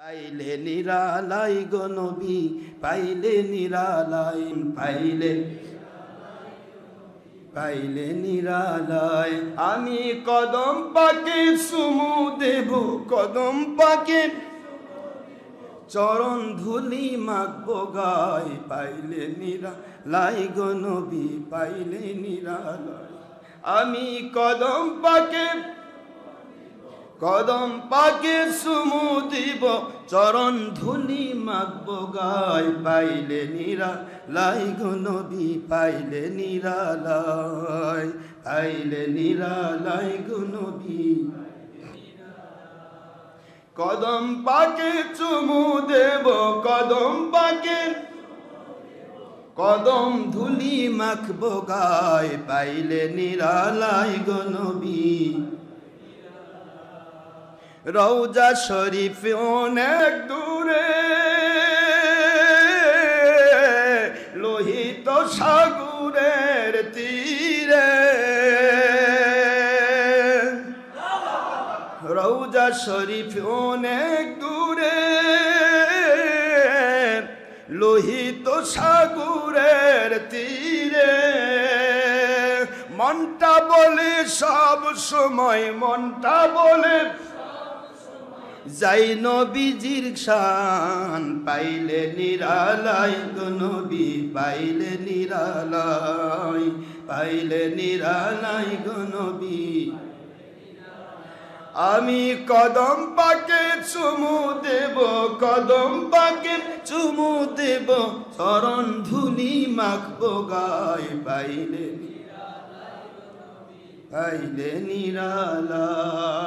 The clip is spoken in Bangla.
পাইলে নিরালাই গো নবী, পাইলে নিরালাই, পাইলে নিরালাই। আমি কদম পাকে চুমু দেব, কদম পাকে চরণ ধুলি মাখবো গায়, পাইলে নিরালাই গো নবী, পাইলে নিরালাই। আমি কদম পাকে চুমু দিব, চরণ ধুলি মাখবো গায়, পাইলে নিরালাই গো নবী, পাইলে নিরালাই, পাইলে নিরালাই গো নবী। কদম পাকে চুমু দেব, কদম পাকে কদম ধুলি মাখবো গায়, পাইলে নিরালাই গো নবী। রওজা শরীফ অনেক দূরে, লোহিত সাগরের তীরে, রওজা শরীফ অনেক দূরে, লোহিত সাগরের তীরে। মনটা বলে সব সময়, মনটা বলে যাই নবীজির শান, পাইলে নিরালাই গো নবী, পাইলে নিরালাই, পাইলে নিরালাই গো নবী। আমি কদম পাকে চুমু দেব, কদম পাকে চুমু দেব, চরণ ধুলি মাখবো গায়, পাইলে পাইলে নিরালাই।